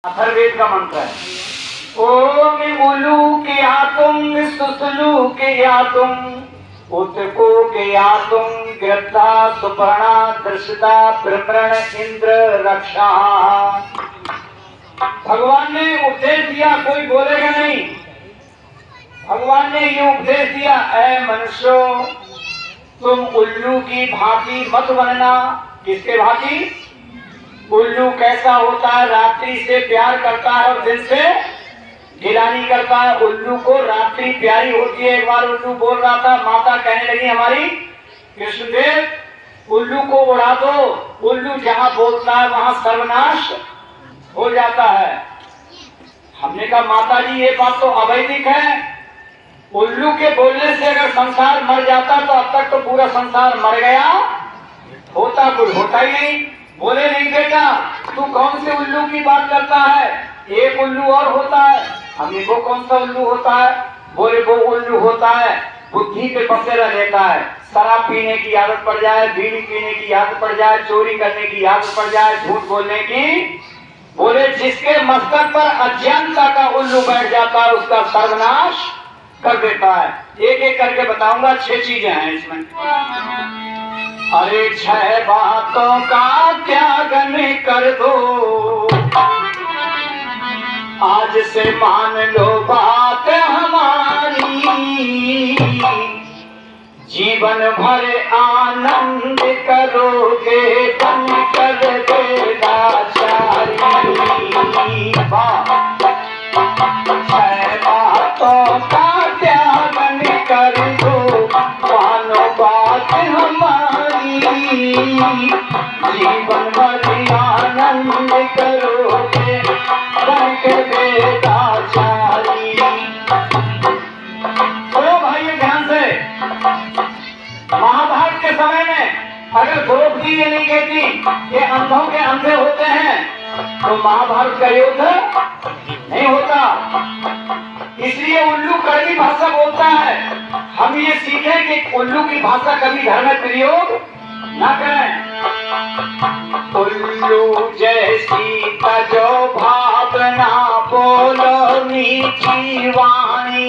अथर्ववेद का मंत्र है। ओम उलू के आतुम सुसलू के आतुम उत्को के आतुम ग्रद्धा सुपर्णा दृष्टा ब्रह्मण इंद्र रक्षा। भगवान ने उपदेश दिया, कोई बोलेगा नहीं। भगवान ने ये उपदेश दिया, ऐ मनुष्यों तुम उल्लू की भांति मत बनना। किसके भांति? उल्लू कैसा होता है? रात्रि से प्यार करता है और दिन से गिलानी करता है। उल्लू को रात्रि प्यारी होती है। एक बार उल्लू बोल रहा था, माता कहने लगी हमारी, कृष्णदेव उल्लू को उड़ा दो, उल्लू जहां बोलता है वहां सर्वनाश हो जाता है। हमने कहा माता जी ये बात तो अवैधिक है। उल्लू के बोलने से अगर संसार मर जाता तो अब तक तो पूरा संसार मर गया होता, कुछ होता ही नहीं। बोले नहीं बेटा, तू कौन से उल्लू की बात करता है? एक उल्लू और होता है। हमने को कौन सा उल्लू होता है? बोले वो उल्लू होता है बुद्धि पे बसेरा रहता है। शराब पीने की आदत पड़ जाए, बीड़ी पीने की आदत पड़ जाए, चोरी करने की आदत पड़ जाए, झूठ बोलने की। बोले जिसके मस्तक पर अज्ञानता का उल्लू बैठ जाता है उसका सर्वनाश कर देता है। एक एक करके बताऊंगा, 6 चीजें हैं इसमें। अरे 6 बातों का त्यागन कर दो, आज से मान लो बात हमारी, जीवन भर आनंद करोगे बन कर बेदाचारी। 6 बातों का त्यागन कर दो, मानो बात हमारी, जीवन भर आनंद करोगे बन के बेदाचारी। सुनो भाई ध्यान से, महाभारत के समय में अगर द्रौपदी ये नहीं कहती ये अंधों के अंधे होते हैं तो महाभारत का युद्ध नहीं होता। इसलिए उल्लू कड़वी भाषा बोलता है। हम ये सीखें कि उल्लू की भाषा कभी घर में प्रयोग न करें। उल्लू जैसी तजो भावना बोलो मीठी वाणी,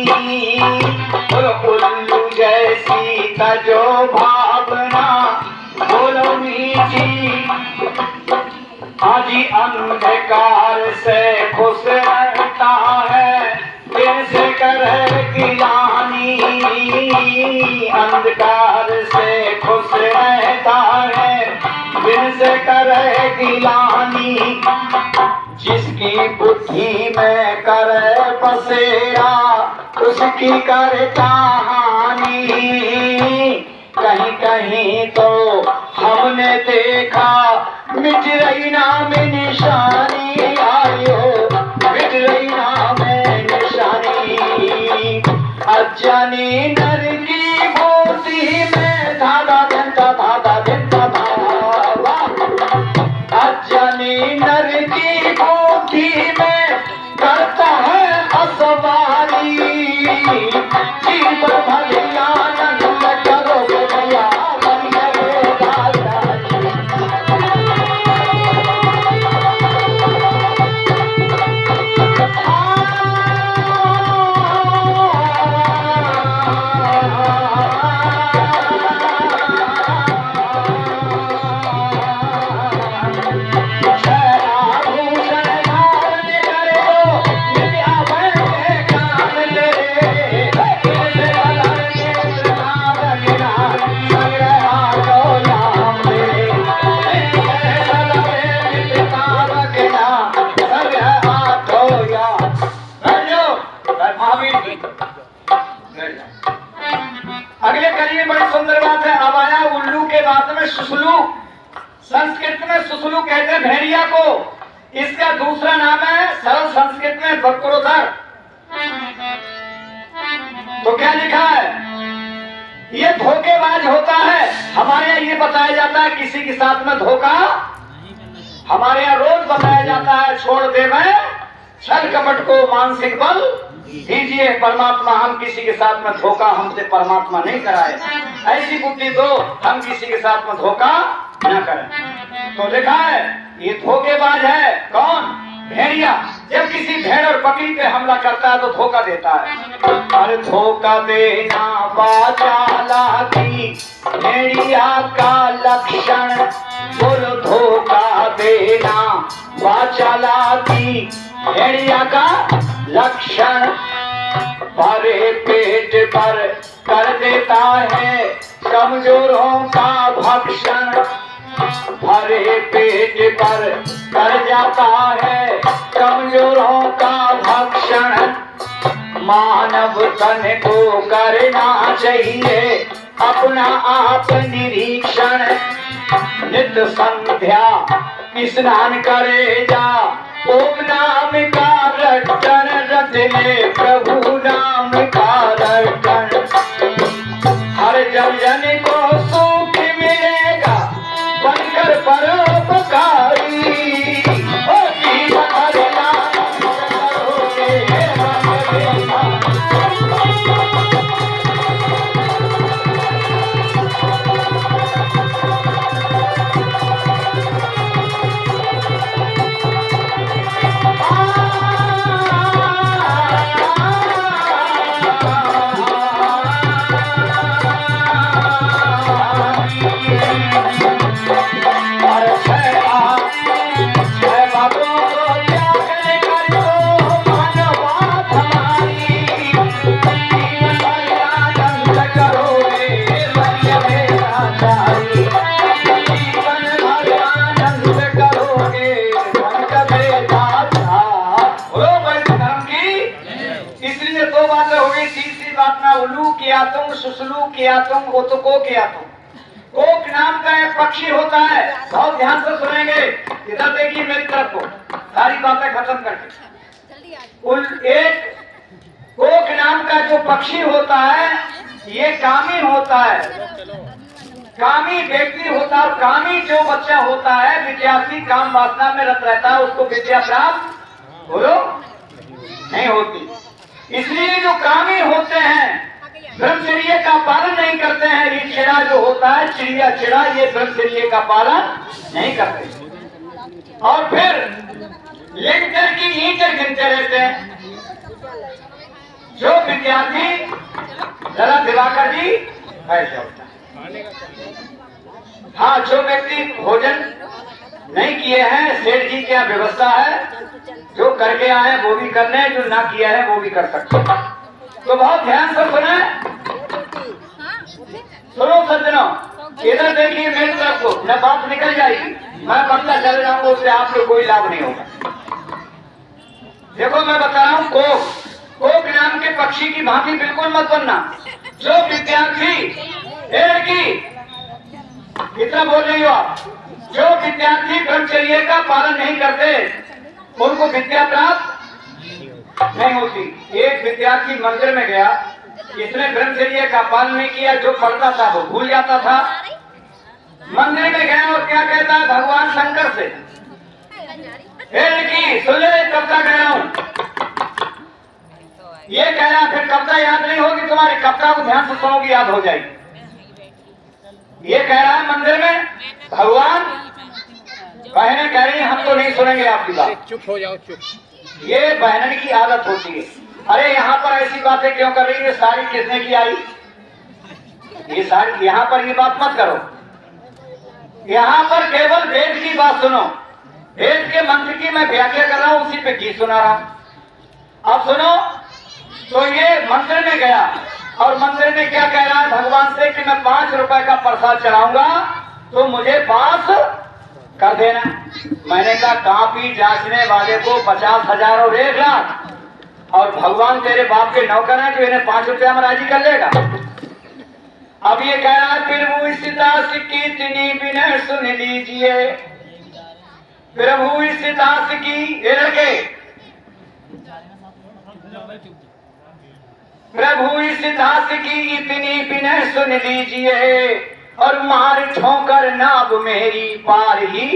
उल्लू जैसी तजो भावना बोलो मीठी, आजी अंधकार से खुश रहता है दिन से करे गिलानी, अंधकार से खुश रहता है दिन से करे गिलानी, जिसकी बुद्धि में करे बसेरा उसकी करे कहानी। कहीं कहीं तो हमने देखा मिट रही नाम निशानी, आयो मिट रही नाम निशानी, अजानी नर की मोती में धागा घंटा धागा घंटा धागा, अजानी नर की मोती में करता है असवारी, जीवन भर आनंद करो भैया अगले करिए। बड़ी सुंदर बात है। अब आया उल्लू के बाद में सुसलू। संस्कृत में सुसलू कहते हैं भेड़िया को। इसका दूसरा नाम है सरल संस्कृत में बकरोधर। तो क्या लिखा है? ये धोखेबाज होता है। हमारे यहाँ ये बताया जाता है किसी के साथ में धोखा, हमारे यहाँ रोज बताया जाता है छोड़ दे मैं छल कपट को मानसिक बल दीजिए परमात्मा। हम किसी के साथ में धोखा हमसे परमात्मा नहीं कराए, ऐसी बुद्धि दो हम किसी के साथ में धोखा न करें। तो लिखा है ये धोखेबाज है कौन? भेड़िया जब किसी भेड़ और बकरी पे हमला करता है तो धोखा देता है। और धोखा देना बाचालाकी भेड़िया का लक्षण, और धोखा देना बाचालाकी भेड़िया का लक्षण। भरे पेट पर कर देता है कमजोरों का भक्षण, भरे पेट पर कर जाता है कमजोरों का भक्षण। मानव तन को करना चाहिए अपना आप निरीक्षण, नित संध्या स्नान करे जा ओम नाम का रटन, रट ले प्रभु नाम का रटन। हर जन जन को सुख मिलेगा बनकर परोपकारी, ओ जीवन हर नाम करोगे किया तुम, सुसलू किया तुम, उतको किया तुम। कोक नाम का एक पक्षी होता है, बहुत ध्यान से सुनेंगे, इधर देखिए मेरी तरफ को, सारी बातें खत्म करके। एक कोक नाम का जो पक्षी होता है ये कामी होता है, कामी व्यक्ति होता है। कामी जो बच्चा होता है, विद्यार्थी काम वासना में रत रहता है, उसको विद्या प्राप्त बोलो नहीं होती। इसलिए जो कामी होते हैं ब्रह्मचर्य का पालन नहीं करते हैं। ये चिड़ा जो होता है, चिड़िया चिड़ा, ये ब्रह्मचर्य का पालन नहीं करते और फिर लेकर की ईंटें गिनते रहते हैं। जो विद्यार्थी, जरा दिवाकर जी ऐसे होता है, हाँ, जो व्यक्ति भोजन नहीं किए हैं, सेठ जी क्या व्यवस्था है, जो करके आए वो भी कर लें, जो ना किया है वो भी कर सकते हैं। तो बहुत ध्यान से सुने, सुनो सज्जनों, इधर देखिए मेरी तरफ को, न बात निकल जाएगी, मैं बनता चल जाऊंगा, उससे आपको कोई लाभ नहीं होगा। देखो मैं बता रहा हूँ, कोक नाम के पक्षी की भांति बिल्कुल मत बनना। जो विद्यार्थी कितना बोल रही हो आप, जो विद्यार्थी ब्रह्मचर्य का पालन नहीं करते उनको विद्या प्राप्त नहीं होती। एक विद्यार्थी मंदिर में गया, इसने ब्रह्मचर्य का पालन नहीं किया, जो पढ़ता था वो भूल जाता था। मंदिर में गया और क्या कहता है भगवान शंकर से, सुन ले कविता कह रहा हूं, ये कह रहा फिर कविता याद नहीं होगी तुम्हारी, कविता को ध्यान से सुनोगी याद हो जाएगी। ये कह रहा है मंदिर में भगवान, बहनें कह रही हम तो नहीं सुनेंगे आपकी बात, चुप हो जाओ, चुप। ये बहनन की आदत होती है। अरे यहाँ पर ऐसी बातें क्यों कर रही है, सारी किसने की आई, ये सारी, यहाँ पर ये बात मत करो, यहाँ पर केवल वेद की बात सुनो, वेद के मंत्र की मैं व्याख्या कर रहा हूँ, उसी पे गीत सुना रहा हूँ। अब सुनो, तो ये मंदिर में गया और मंदिर में क्या कह रहा है भगवान से कि मैं 5 रुपए का प्रसाद चढ़ाऊंगा तो मुझे पास कर देना। मैंने कहा कापी जांचने वाले को 50,000 और 1 लाख, और भगवान तेरे बाप के नौकर हैं जो इन्हें 5 रुपया में राजी कर लेगा। अब ये कह रहा है प्रभु इस दास की इतनी विनय सुन लीजिए, प्रभु इस दास की, लड़के प्रभु इस दास की इतनी विनय सुन लीजिए, और मार ठोकर नाव मेरी पार ही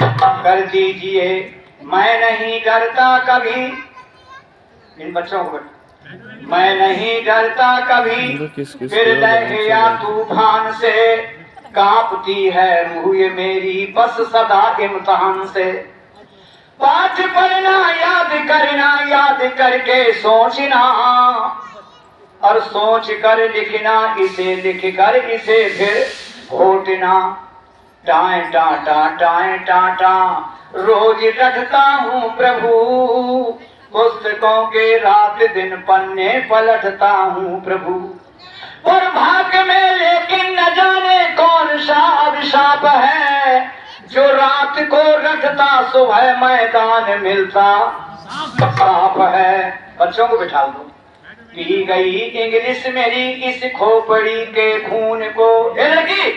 कर दीजिए। मैं नहीं डरता कभी, इन बच्चों को, मैं नहीं डरता कभी फिर लहर या तूफान से, कांपती है रूह ये मेरी बस सदा इम्तिहान से। पाठ पढ़ना, याद करना, याद करके सोचना, और सोच कर लिखना, इसे लिख कर इसे फिर घोटना। टाए टाटा टाए टाटा रोज रखता हूँ प्रभु, पुस्तकों के रात दिन पन्ने पलटता हूँ प्रभु। और भाग में लेकिन न जाने कौन सा अभिशाप है, जो रात को रखता सुबह मैदान मिलता साफ है। बच्चों को बिठा दो। पी गई इंग्लिश मेरी इस खोपड़ी के खून को, लड़की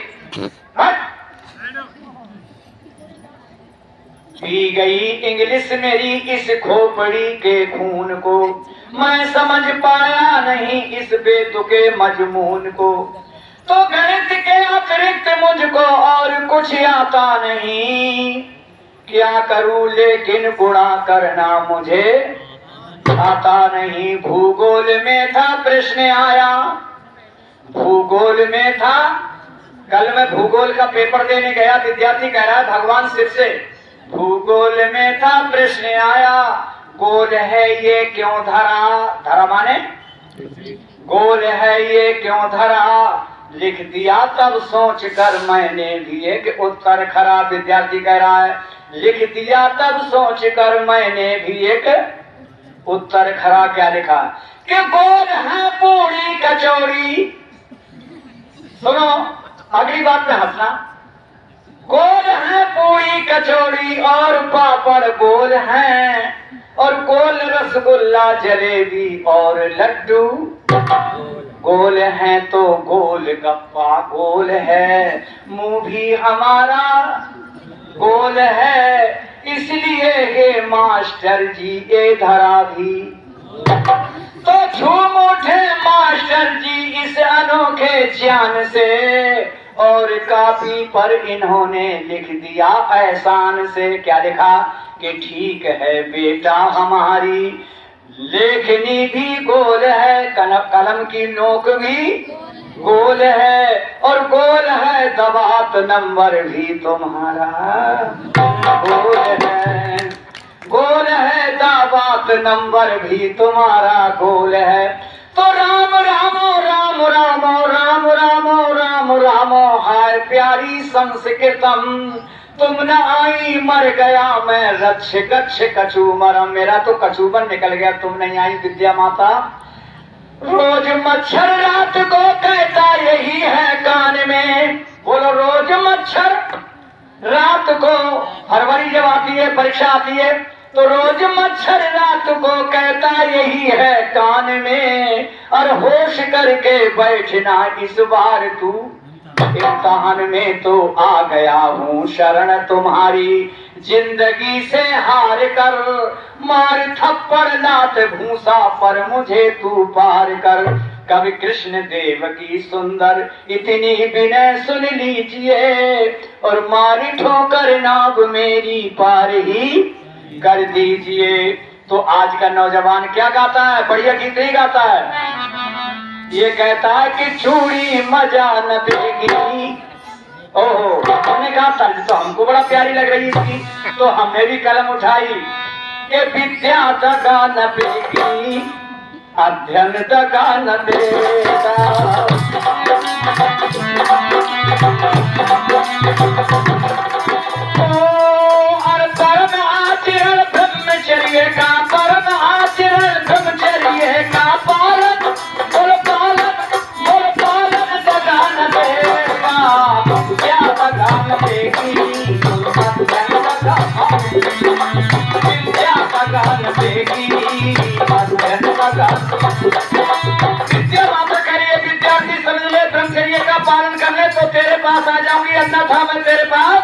पी गई इंग्लिश मेरी इस खोपड़ी के खून को, मैं समझ पाया नहीं इस बेतुके मजमून को। तो गणित के अतिरिक्त मुझको और कुछ आता नहीं, क्या करूं लेकिन गुणा करना मुझे आता नहीं। भूगोल में था प्रश्न आया, भूगोल में था, कल मैं भूगोल का पेपर देने गया, विद्यार्थी कह रहा है भगवान शिव से, भूगोल में था प्रश्न आया, गोल है ये क्यों धरा, धरा माने गोल है ये क्यों धरा, लिख दिया तब सोच कर मैंने भी एक उत्तर खरा। विद्यार्थी कह रहा है लिख दिया तब सोच कर मैंने भी एक उत्तर खरा। क्या लिखा कि गोल है पूरी कचौड़ी, सुनो अगली बात में हंसना, गोल है पूरी कचौड़ी और पापड़ गोल है, और गोल रसगुल्ला जलेबी और लड्डू गोल है, तो गोल गप्पा गोल है, मुंह भी हमारा गोल है, इसलिए हे मास्टर जी ये धरा भी। तो झूम उठे मास्टर जी इस अनोखे ज्ञान से, और कापी पर इन्होंने लिख दिया एहसान से। क्या लिखा कि ठीक है बेटा हमारी लेखनी भी गोल है, कलम की नोक भी गोल है, और गोल है दबात नंबर भी तुम्हारा गोल है, गोल है दबात नंबर भी तुम्हारा गोल है। तो राम रामो राम रामो राम रामो राम रामो हाय प्यारी संस्कृतम, तुम न आई मर गया मैं रक्ष गच्छ कचूमरम, मेरा तो कचूमर निकल गया तुम नहीं आई विद्या माता। रोज मच्छर रात को कहता यही है कान में, बोलो रोज मच्छर रात को, फरवरी जब आती है परीक्षा आती है, तो रोज मच्छर रात को कहता यही है कान में, और होश करके बैठना इस बार तू इम्तिहान में। तो आ गया हूँ शरण तुम्हारी, जिंदगी से हार कर, मार थप्पड़ लात भूसा पर मुझे तू पार कर। कवि कृष्ण देव की सुंदर इतनी विनय सुन लीजिए, और मारी ठोकर नाव मेरी पार ही कर दीजिए। तो आज का नौजवान क्या गाता है, बढ़िया गीत नहीं गाता है, ये कहता है कि चूड़ी मजा न देगी। ओहो, हमने कहा तर्ज तो हमको बड़ा प्यारी लग रही थी, तो हमने भी कलम उठाई कि विद्या दगा न देगी, अध्ययन दगा न देगा। और परम आचरण ब्रह्मचर्य का, परम आचरण ब्रह्मचर्य का पालन, बोल पालन दगा न देगा, क्या दगा न देगी, विद्या दगा न देगी, विद्या माता करिए, विद्यार्थी समझ ले, ब्रह्मचर्य का पालन कर ले तो तेरे पास आ जाऊंगी, अन्यथा मैं तेरे पास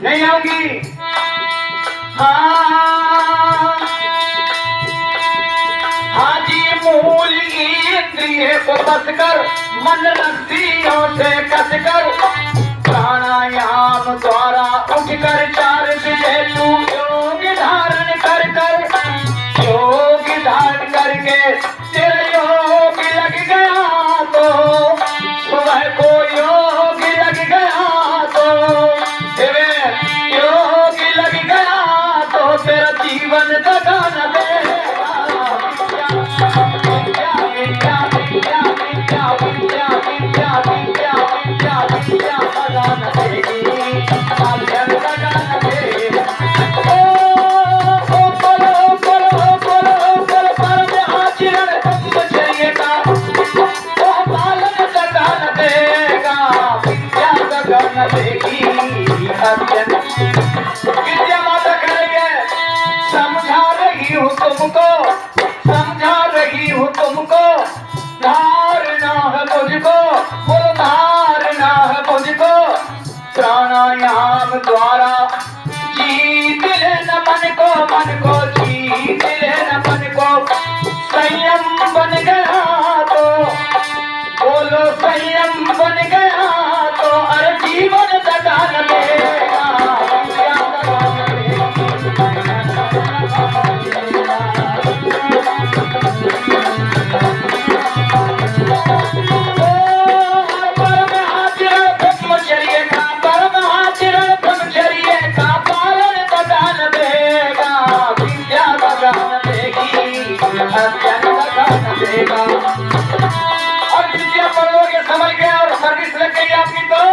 नहीं आऊंगी। हाजी मूल इंद्रिय को बस कर, मन रस्सियों से कस कर, प्राणायाम द्वारा उठ कर 4 बजे तू योग धारण कर योग धारण करके तेरा योग लग गया तो, सुबह को योग लग गया तो, योग लग गया तो तेरा हूँ तुमको, समझा रही हूँ तुमको, धारना है मुझको, बोलो धारना है मुझको। प्राणायाम द्वारा जीत लेना मन को जीत लेना मन को। संयम बन गया तो बोलो, संयम बन गया तो अरे जीवन सदा न लेगा। और विद्या पढ़ोगे समझ गए और सर्विस लग गई आपकी, तो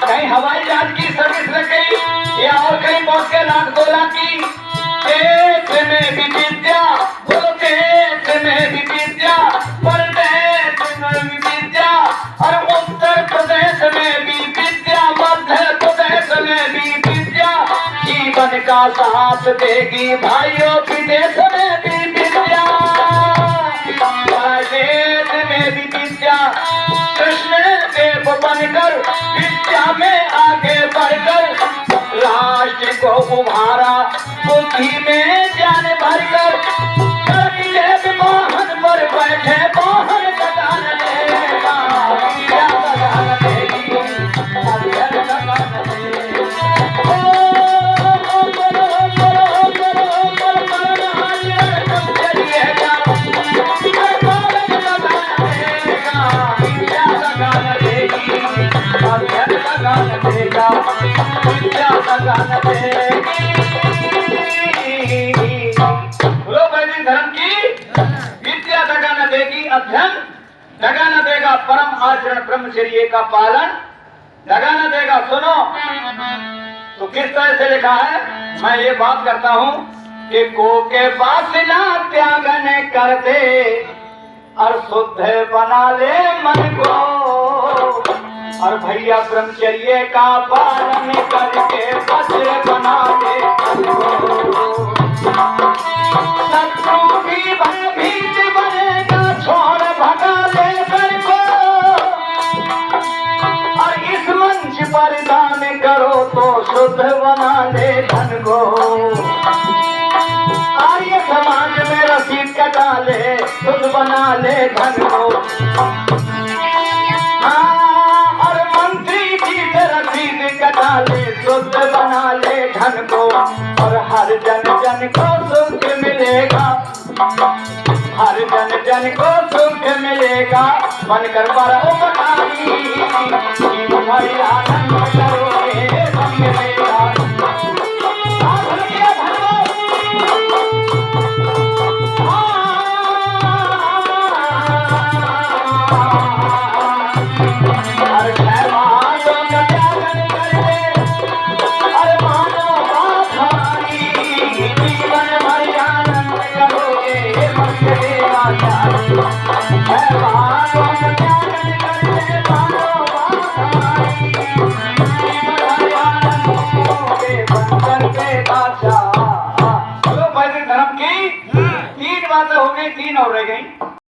कहीं हवाई जहाज की सर्विस लग गई या और कहीं पहुंच के लाख 2 लाख की। देश में भी विद्या, बोलो देश में भी विद्या, परदेश में भी विद्या, और उत्तर प्रदेश में भी विद्या, मध्य प्रदेश में भी विद्या जीवन का साथ देगी भाइयों। विदेश में भी विद्या, देश में भी विद्या, कृष्ण देव बनकर विद्या में आगे बढ़कर राष्ट्र को उभारा, बुद्धि में ज्ञान भरकर देव मोहन पर बैठे मोहन सदान देगा। विद्या सदान देगी, अध्ययन सदान देगी। वैदिक धर्म की विद्या दगा न देगी, अध्ययन दगा न देगा, परम आचरण ब्रह्मचर्य का पालन दगा न देगा। सुनो तो किस तरह से लिखा है, मैं ये बात करता हूँ कि को के वासना त्यागन कर दे और शुद्ध बना ले मन को, और भैया ब्रह्मचर्य का पालन करके वज्र बना ले मन को। शत्रु भी भयभीत बनेगा, छोड़ भगा ले मन को, और इस मंच पर दान करो तो शुद्ध बना ले धन को। आर्य समाज में रसीद कटा ले, शुद्ध बना ले धन को। और मंत्री जी से रसीद कटा ले, शुद्ध बना ले धन को, और हर जन जन को सुख मिलेगा, हर जन जन को सुख मिलेगा, बनकर परोपकारी भाई आनंद करोगे सब मिलेगा। धर्म की 3 बातें हो गई, 3 और रह गई।